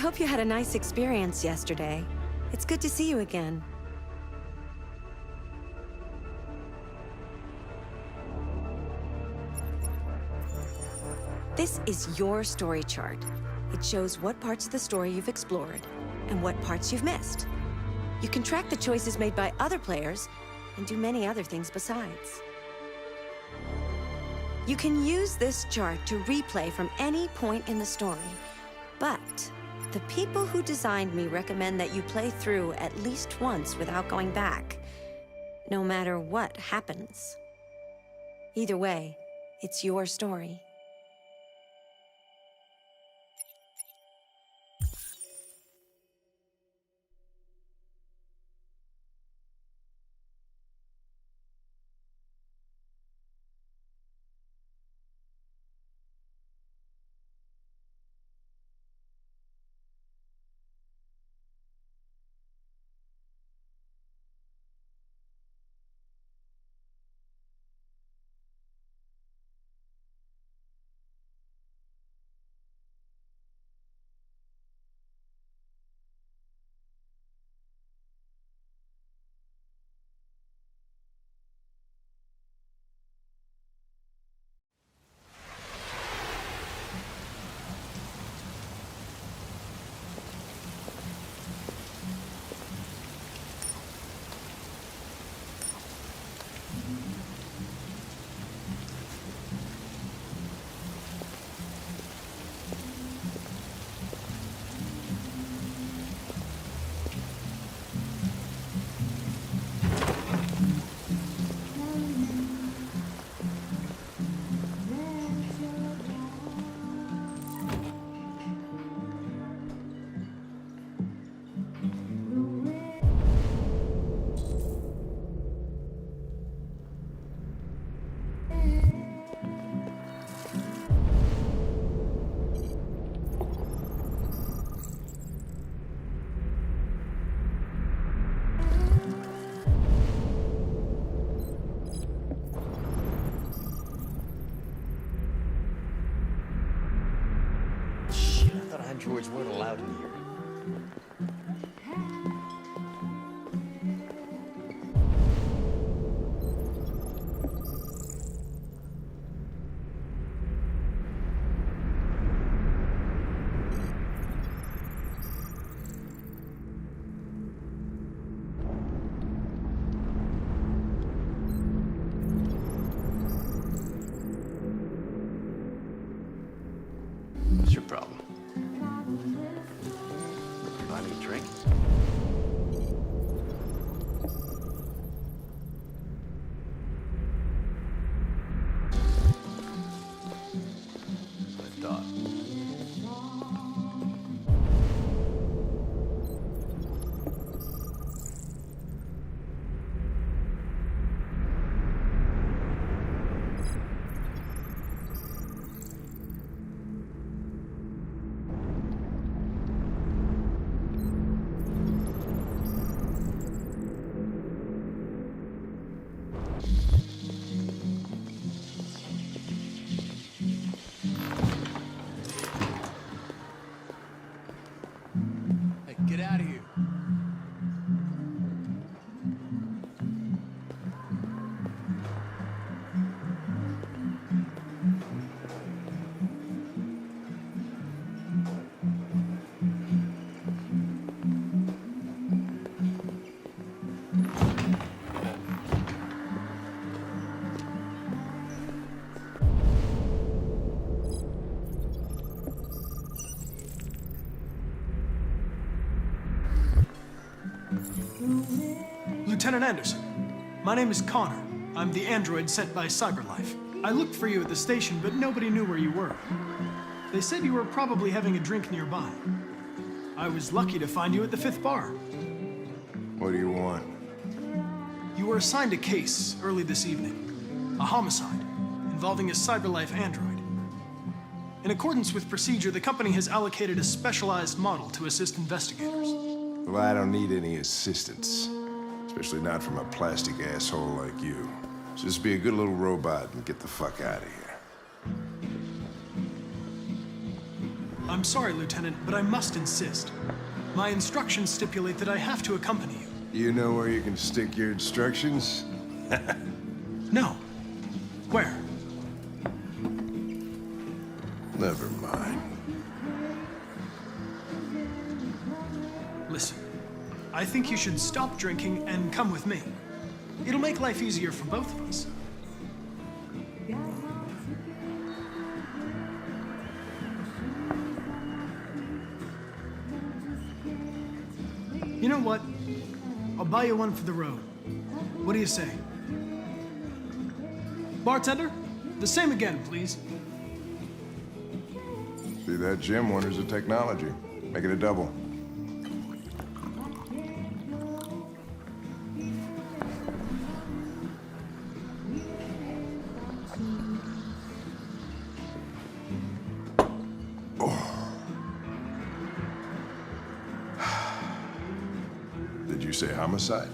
hope you had a nice experience yesterday. It's good to see you again. This is your story chart. It shows what parts of the story you've explored and what parts you've missed. You can track the choices made by other players and do many other things besides. You can use this chart to replay from any point in the story, but the people who designed me recommend that you play through at least once without going back, no matter what happens. Either way, it's your story. Androids weren't allowed in here. What's your problem? Buy me a drink? I thought. Get out of here. Lieutenant Anderson, my name is Connor. I'm the android sent by CyberLife. I looked for you at the station, but nobody knew where you were. They said you were probably having a drink nearby. I was lucky to find you at the 5th bar. What do you want? You were assigned a case early this evening. A homicide involving a CyberLife android. In accordance with procedure, the company has allocated a specialized model to assist investigators. Well, I don't need any assistance. Especially not from a plastic asshole like you. Just be a good little robot and get the fuck out of here. I'm sorry, Lieutenant, but I must insist. My instructions stipulate that I have to accompany you. You know where you can stick your instructions? No. Where? Never mind. Listen, I think you should stop drinking and come with me. It'll make life easier for both of us. You know what? I'll buy you one for the road. What do you say? Bartender, the same again, please. See that, Jim? Wonders of technology. Make it a double. Did you say homicide?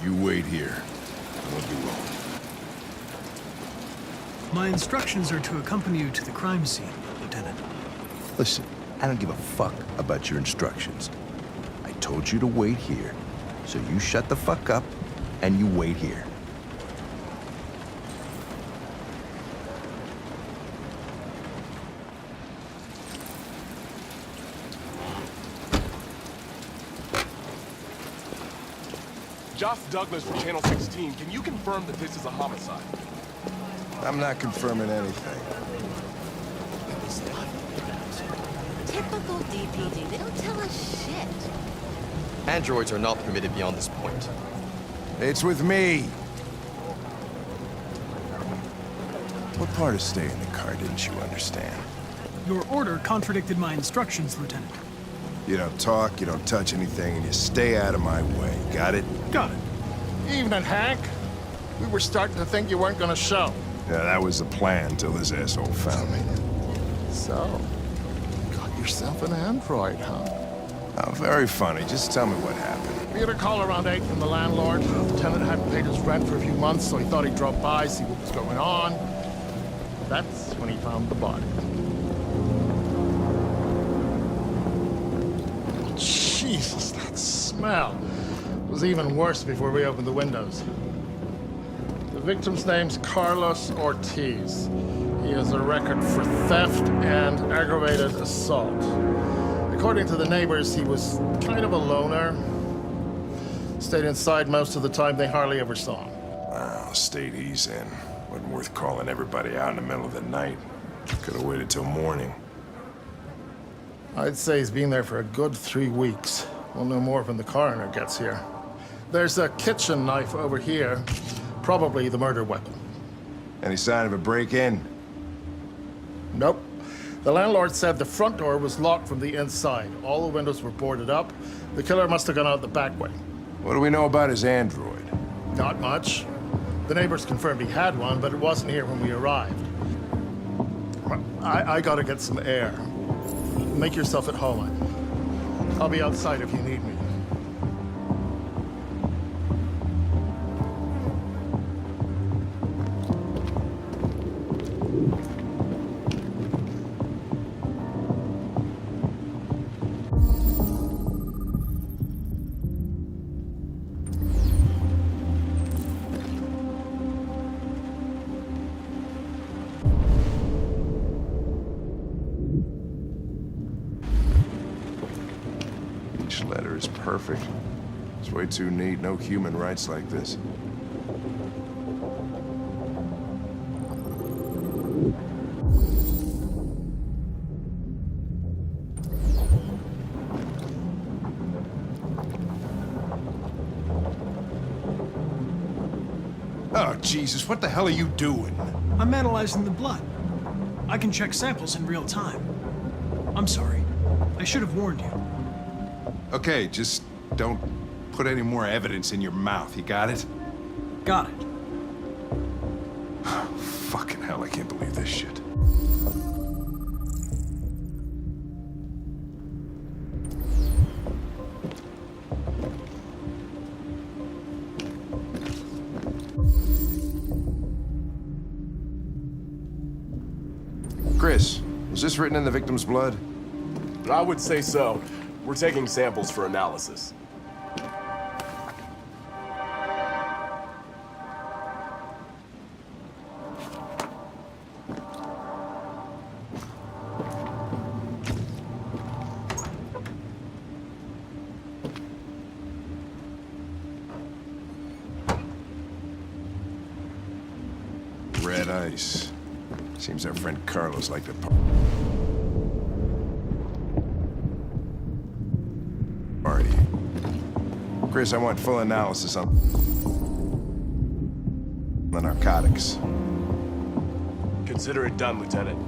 You wait here. I won't be long. My instructions are to accompany you to the crime scene, Lieutenant. Listen, I don't give a fuck about your instructions. I told you to wait here, so you shut the fuck up and you wait here. Josh Douglas from Channel 16, can you confirm that this is a homicide? I'm not confirming anything. Typical DPD. They don't tell us shit. Androids are not permitted beyond this point. It's with me. What part of staying in the car didn't you understand? Your order contradicted my instructions, Lieutenant. You don't talk, you don't touch anything, and you stay out of my way. Got it? Got it. Evening, Hank. We were starting to think you weren't gonna show. Yeah, that was the plan till this asshole found me. So, got yourself an android, huh? Oh, very funny. Just tell me what happened. We had a call around 8 from the landlord. The tenant hadn't paid his rent for a few months, so he thought he'd drop by, see what was going on. That's when he found the body. Jesus, that smell was even worse before we opened the windows. The victim's name's Carlos Ortiz. He has a record for theft and aggravated assault. According to the neighbors, he was kind of a loner. Stayed inside most of the time. They hardly ever saw him. Wow, state he's in. Wasn't worth calling everybody out in the middle of the night. Could have waited till morning. I'd say he's been there for a good 3 weeks. We'll know more when the coroner gets here. There's a kitchen knife over here. Probably the murder weapon. Any sign of a break-in? Nope. The landlord said the front door was locked from the inside. All the windows were boarded up. The killer must have gone out the back way. What do we know about his android? Not much. The neighbors confirmed he had one, but it wasn't here when we arrived. I gotta get some air. Make yourself at home. I'll be outside if you need me. Each letter is perfect. It's way too neat. No human writes like this. Oh, Jesus, what the hell are you doing? I'm analyzing the blood. I can check samples in real time. I'm sorry. I should have warned you. Okay, just don't put any more evidence in your mouth. You got it? Got it. Fucking hell, I can't believe this shit. Chris, was this written in the victim's blood? I would say so. We're taking samples for analysis. Red ice. Seems our friend Carlos liked to party. Chris, I want full analysis on the narcotics. Consider it done, Lieutenant.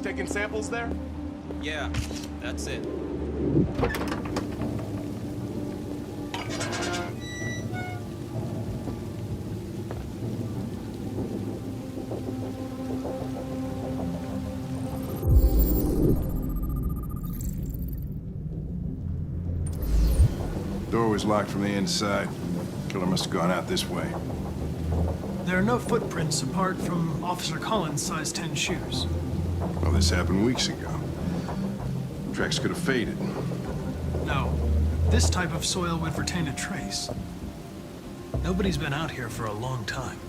Taking samples there? Yeah, that's it. Door was locked from the inside. Killer must have gone out this way. There are no footprints apart from Officer Collins' size 10 shoes. Well, this happened weeks ago. Tracks could have faded. No, this type of soil would retain a trace. Nobody's been out here for a long time.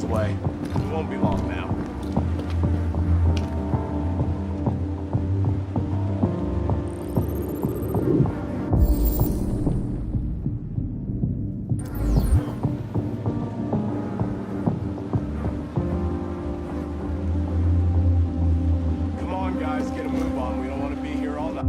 away. It won't be long now. Come on, guys, get a move on. We don't want to be here all night.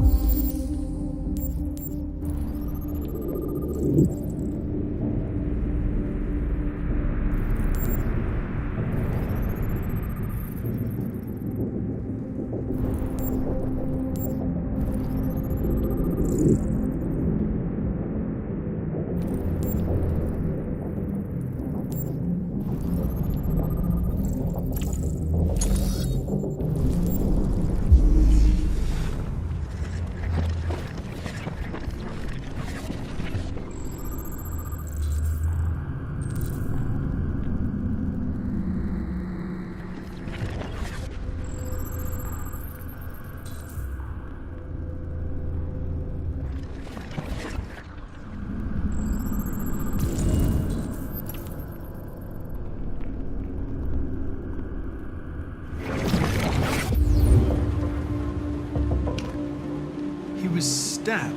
He was stabbed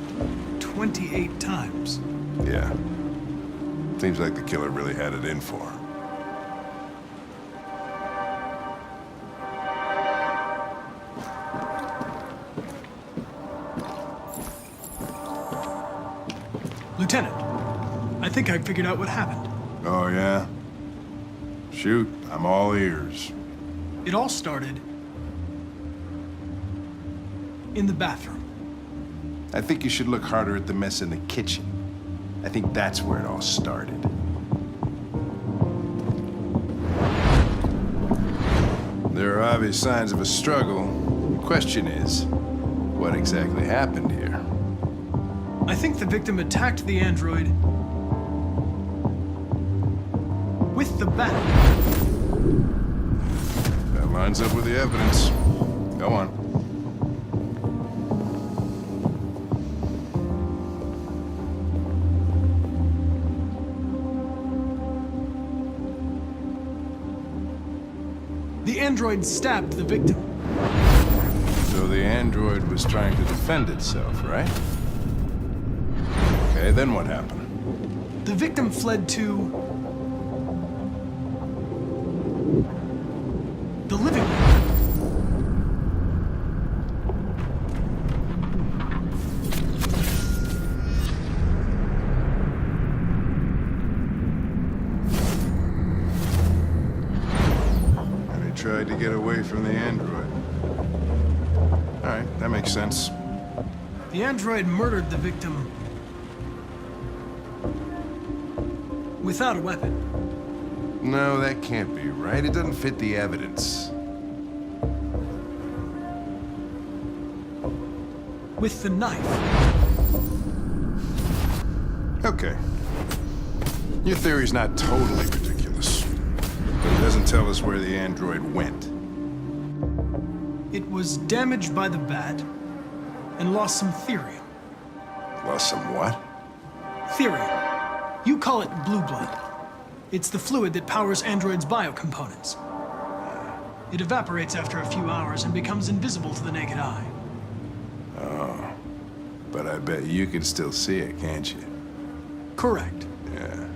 28 times. Yeah. Seems like the killer really had it in for him. Lieutenant, I think I figured out what happened. Oh, yeah? Shoot, I'm all ears. It all started in the bathroom. I think you should look harder at the mess in the kitchen. I think that's where it all started. There are obvious signs of a struggle. The question is, what exactly happened here? I think the victim attacked the android with the bat. That lines up with the evidence. Go on. The android stabbed the victim. So the android was trying to defend itself, right? Okay, then what happened? The victim fled to the living room. And he tried to get away from the android. All right, that makes sense. The android murdered the victim without a weapon. No, that can't be right. It doesn't fit the evidence. With the knife. Okay. Your theory's not totally ridiculous, but it doesn't tell us where the android went. It was damaged by the bat and lost some therium. Lost some what? Therium. You call it blue blood. It's the fluid that powers androids' biocomponents. It evaporates after a few hours and becomes invisible to the naked eye. Oh. But I bet you can still see it, can't you? Correct. Yeah.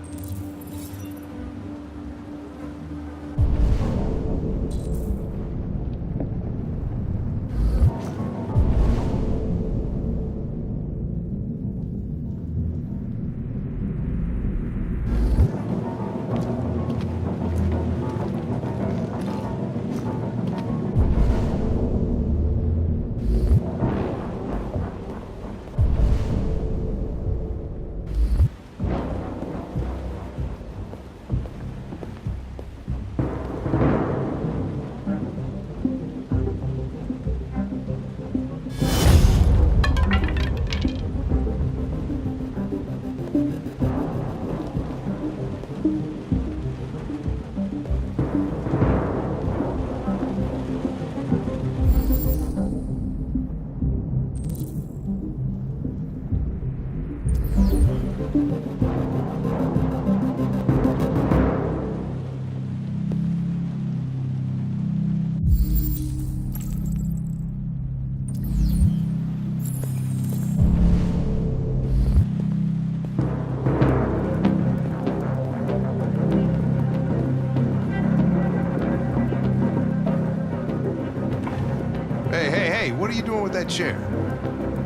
Hey, what are you doing with that chair?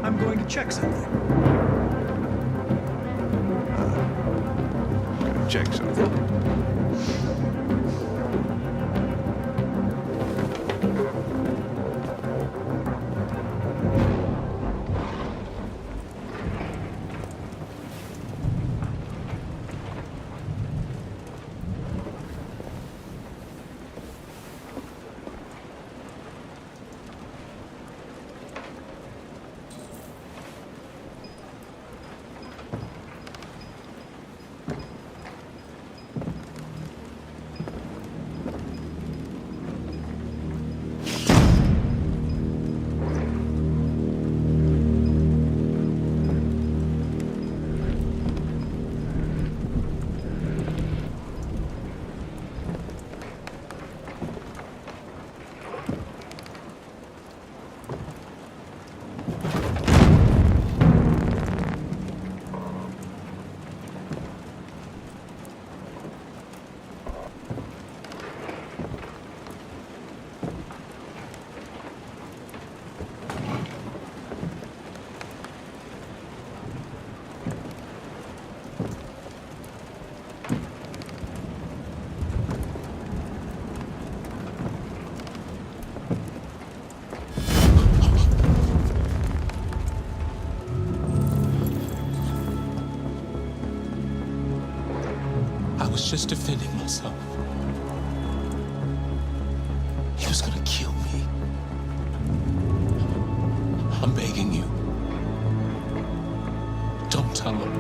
I'm going to check something. Check something. I was just defending myself. He was gonna kill me. I'm begging you. Don't tell him.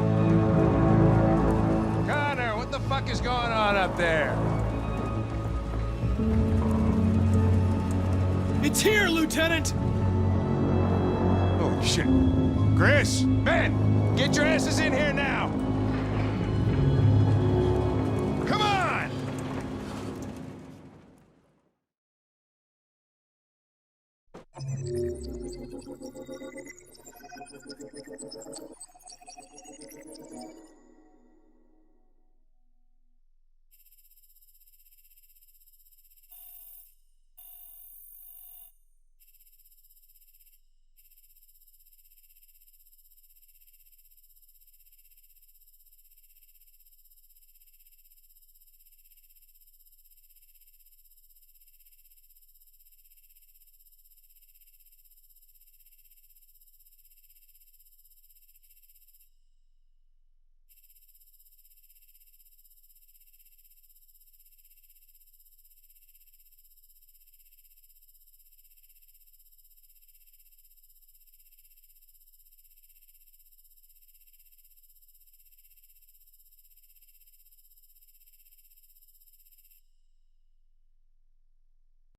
Connor, what the fuck is going on up there? It's here, Lieutenant! Oh, shit. Chris! Ben, get your asses in here now! Come on!